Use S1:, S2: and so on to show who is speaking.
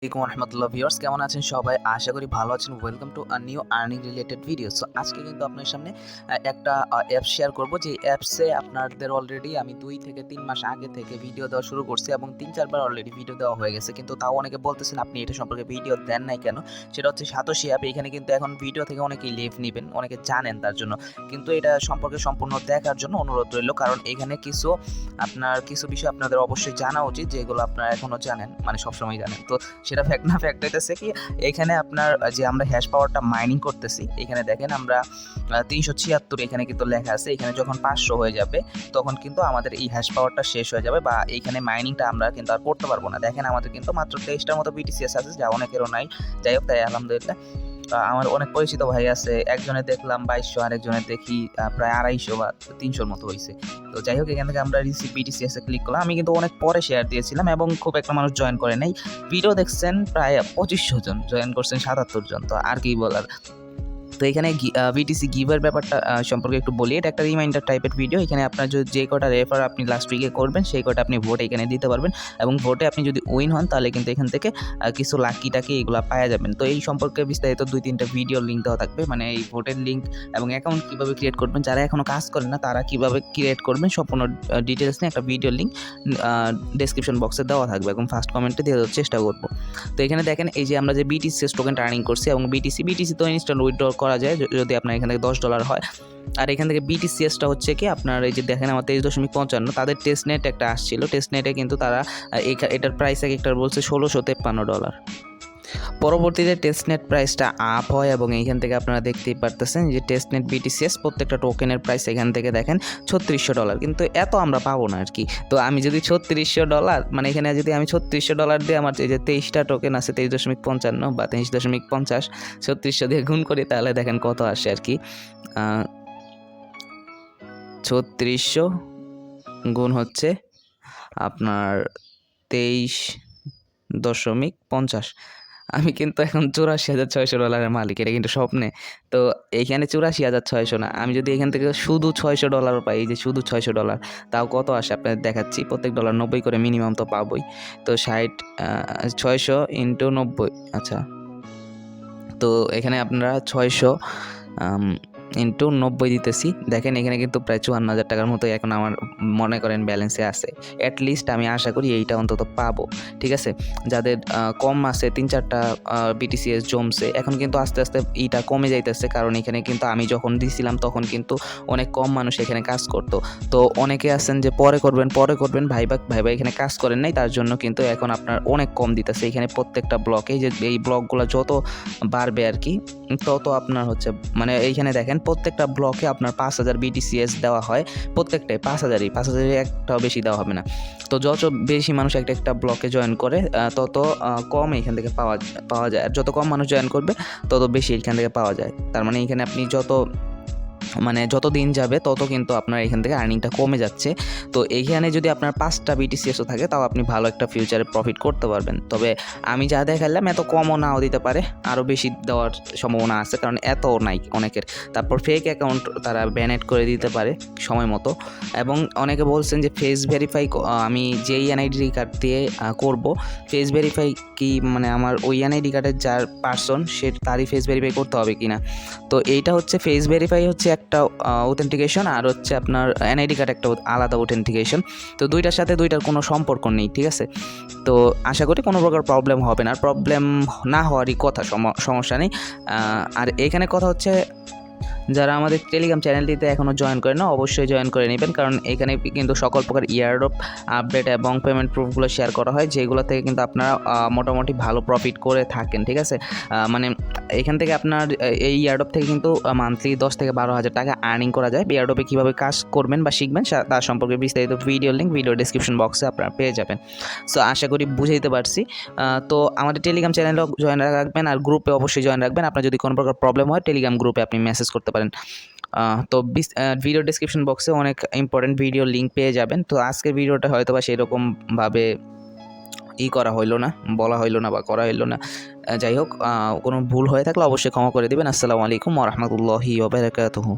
S1: আসসালামু রহমতুল্লাহ ভিউয়ার্স, কেমন আছেন সবাই? আশা করি ভালো আছেন। Welcome to new earning related video. So আজকে কিন্তু আপনার সামনে একটা অ্যাপ শেয়ার করব, যে অ্যাপসে আপনাদের অলরেডি আমি 2 থেকে 3 মাস আগে থেকে ভিডিও দেওয়া শুরু করছি এবং 3-4 বার অলরেডি ভিডিও দেওয়া হয়ে গেছে, কিন্তু তাও অনেকে বলতেছেন আপনি এটা সম্পর্কে ভিডিও দেন নাই কেন? সেটা হচ্ছে সাতোশি অ্যাপ। এখানে কিন্তু এখন ভিডিও থেকে অনেকেই লিভ নিবেন, অনেকে জানেন তার জন্য, কিন্তু এটা সম্পর্কে সম্পূর্ণ দেখার জন্য অনুরোধ রইল, কারণ এখানে কিছু বিষয় আপনাদের অবশ্যই জানা উচিত, যেগুলো আপনারা এখনো জানেন, মানে সবসময় জানেন। তো সেটা ফ্যাক্ট না, ফ্যাক্ট হইতেছে কি, এখানে আপনার যে আমরা হ্যাশ পাওয়ারটা মাইনিং করতেছি, এখানে দেখেন আমরা 376 এখানে কিন্তু লেখা আছে। এখানে যখন 500 হয়ে যাবে তখন কিন্তু আমাদের এই হ্যাশ পাওয়ারটা শেষ হয়ে যাবে, বা এইখানে মাইনিংটা আমরা কিন্তু আর করতে পারবো না। দেখেন আমাদের কিন্তু মাত্র 23টার মতো বিটিসিএস আছে, যা অনেকেরও নাই। যাই হোক, তাই আলহামদুলিল্লাহ আমার অনেক পরিচিত ভাই আছে, একজনের দেখলাম 2200, আরেকজনের দেখি প্রায় 250 বা 300-র মতো হয়েছে। তো যাই হোক, এখান থেকে আমরা রিসিভ বিটিসিএস এ ক্লিক করলাম। আমি কিন্তু অনেক পরে শেয়ার দিয়েছিলাম এবং খুব একটা মানুষ জয়েন করে নাই। ভিডিও দেখছেন প্রায় 2500 জন, জয়েন করছেন 77 জন। তো আর কি বলার। তো এখানে বিটিসি গিভের ব্যাপারটা সম্পর্কে একটু বলি। এটা একটা রিমাইন্ডার টাইপের ভিডিও। এখানে আপনার যে কটা রেফার আপনি লাস্ট উইকে করবেন, সেই কটা আপনি ভোট এখানে দিতে পারবেন, এবং ভোটে আপনি যদি উইন হন তাহলে কিন্তু এখান থেকে কিছু লাকি টাকি এগুলো পাওয়া যাবেন। তো এই সম্পর্কে বিস্তারিত 2-3টা ভিডিও লিঙ্ক দেওয়া থাকবে, মানে এই ভোটের লিঙ্ক এবং অ্যাকাউন্ট কীভাবে ক্রিয়েট করবেন, যারা এখনও কাজ করেন না তারা কীভাবে ক্রিয়েট করবেন সম্পূর্ণ ডিটেলস নিয়ে একটা ভিডিও লিঙ্ক ডেসক্রিপশন বক্সে দেওয়া থাকবে এবং ফার্স্ট কমেন্টে দিয়ে দেওয়ার চেষ্টা করব। তো এখানে দেখেন, এই যে আমরা যে বিটিসিএস টোকেনটা আর্নিং করছি, এবং বিটিসি তো ইনস্ট্যান্ট উইথড্র করা যায় যদি আপনার এখান থেকে $10 হয়। আর এখান থেকে বিটিসিএসটা হচ্ছে কি, আপনার এই যে দেখেন আমার 23.55, তাদের টেস্ট নেট একটা আসছিল। টেস্ট নেটে কিন্তু তারা এটার প্রাইস একটার বলছে $1653। পরবর্তীতে টেস্টনেট প্রাইসটা আপ হয় এবং এইখান থেকে আপনারা দেখতেই পারতেছেন যে টেস্টনেট বিটিসিএস প্রত্যেকটা টোকেনের প্রাইস এখান থেকে দেখেন $3600, কিন্তু এত আমরা পাবো না আর কি। তো আমি যদি $3600, মানে এখানে যদি আমি $3600 দিয়ে আমার এই যে 23টা টোকেন আছে, 23.55 বা 23.50, 3600 দিয়ে গুণ করি, তাহলে দেখেন কত আসে আর কি। 3600 গুণ হচ্ছে আপনার 23.50। আমি কিন্তু এখন $84,600 মালিক, এটা কিন্তু স্বপ্নে। তো এইখানে 84,600 না, আমি যদি এখান থেকে শুধু $600 পাই, এই যে শুধু $600, তাও কত আসে আপনাদের দেখাচ্ছি। প্রত্যেক ডলার 90 করে মিনিমাম তো পাবোই। তো 600 ইন্টু 90, আচ্ছা। তো এখানে আপনারা 600 ইন্টু 90 দিতেছি। দেখেন এখানে কিন্তু প্রায় 54,000 টাকার মতো এখন আমার মনে করেন ব্যালেন্সে আছে। অ্যাটলিস্ট আমি আশা করি এইটা অন্তত পাবো, ঠিক আছে। যাদের কম আছে, 3-4টা বিটিসিএস জমছে, এখন কিন্তু আস্তে আস্তে এইটা কমে যাইতেছে, কারণ এখানে কিন্তু আমি যখন দিছিলাম তখন কিন্তু অনেক কম মানুষ এখানে কাজ করতো। তো অনেকে আছেন যে পরে করবেন, ভাইবা এখানে কাজ করেন নাই, তার জন্য কিন্তু এখন আপনার অনেক কম দিতেছে। এখানে প্রত্যেকটা ব্লকে, যে এই ব্লকগুলো যত বাড়বে আর কি, তত আপনার হচ্ছে, মানে এইখানে দেখেন প্রত্যেকটা ব্লকে আপনার 5000 বিটিসিএস দেওয়া হয়। প্রত্যেকটাই 5000 একটাও বেশি দেওয়া হবে না। তো যত বেশি মানুষ একটা ব্লকে জয়েন করে, তত কম এখান থেকে পাওয়া যায়। আর যত কম মানুষ জয়েন করবে তত বেশি এখান থেকে পাওয়া যায়। তার মানে এখানে আপনি যত দিন যাবে তত কিন্তু আপনার এখান থেকে আর্নিংটা কমে যাচ্ছে। তো এইখানে যদি আপনার 5টা বিটিসিএসও থাকে, তাও আপনি ভালো একটা ফিউচারে প্রফিট করতে পারবেন। তবে আমি যা দেখালাম এত কমও নাও দিতে পারে, আরও বেশি দেওয়ার সম্ভাবনা আছে, কারণ এত নাই অনেকের। তারপর ফেক অ্যাকাউন্ট তারা ব্যানেট করে দিতে পারে সময় মতো। এবং অনেকে বলছেন যে ফেস ভেরিফাই আমি যেই এনআইডি কার্ড দিয়ে করব, ফেস ভেরিফাই কি, মানে আমার ওই এনআইডি কার্ডের যার পার্সন সে তারই ফেস ভেরিফাই করতে হবে কিনা। তো এইটা হচ্ছে ফেস ভেরিফাই হচ্ছে একটা অথেন্টিকেশন, আর হচ্ছে আপনার এনআইডি কার্ড একটা আলাদা অথেন্টিকেশন। তো দুইটার সাথে দুইটার কোনো সম্পর্ক নেই, ঠিক আছে। তো আশা করি কোনো প্রকার প্রবলেম হবে না, আর প্রবলেম না হওয়ারই কথা, সমস্যা নেই। আর এখানে কথা হচ্ছে, যারা আমাদের টেলিগ্রাম চ্যানেলটিতে এখনও জয়েন করে না, অবশ্যই জয়েন করে নেবেন, কারণ এখানে কিন্তু সকল প্রকার ইয়ারড্রপ আপডেট এবং পেমেন্ট প্রুফগুলো শেয়ার করা হয়, যেগুলো থেকে কিন্তু আপনারা মোটামুটি ভালো প্রফিট করে থাকেন, ঠিক আছে। মানে এখান থেকে আপনার এই ইয়ারড্রপ থেকে কিন্তু মান্থলি 10 থেকে 12,000 টাকা আর্নিং করা যায়। ইয়ারড্রপে কীভাবে কাজ করবেন বা শিখবেন তার সম্পর্কে বিস্তারিত ভিডিও লিঙ্ক ভিডিও ডিসক্রিপশন বক্সে আপনারা পেয়ে যাবেন। সো আশা করি বুঝাইতে পারছি। তো আমাদের টেলিগ্রাম চ্যানেলেও জয়েন রাখবেন, আর গ্রুপে অবশ্যই জয়েন রাখবেন। আপনার যদি কোনো প্রকার প্রবলেম হয়, টেলিগ্রাম গ্রুপে আপনি মেসেজ করতে পারেন। তো ভিডিও ডেসক্রিপশন বক্সে অনেক ইম্পর্টেন্ট ভিডিও লিঙ্ক পেয়ে যাবেন। তো আজকের ভিডিওটা হয়তো বা সেরকমভাবে করা হইলো না, বলা হইলো না বা করা হইলো না। যাই হোক, কোনো ভুল হয়ে থাকলে অবশ্যই ক্ষমা করে দেবেন। আসসালামু আলাইকুম ওয়া রাহমাতুল্লাহি ওয়া বারাকাতুহু।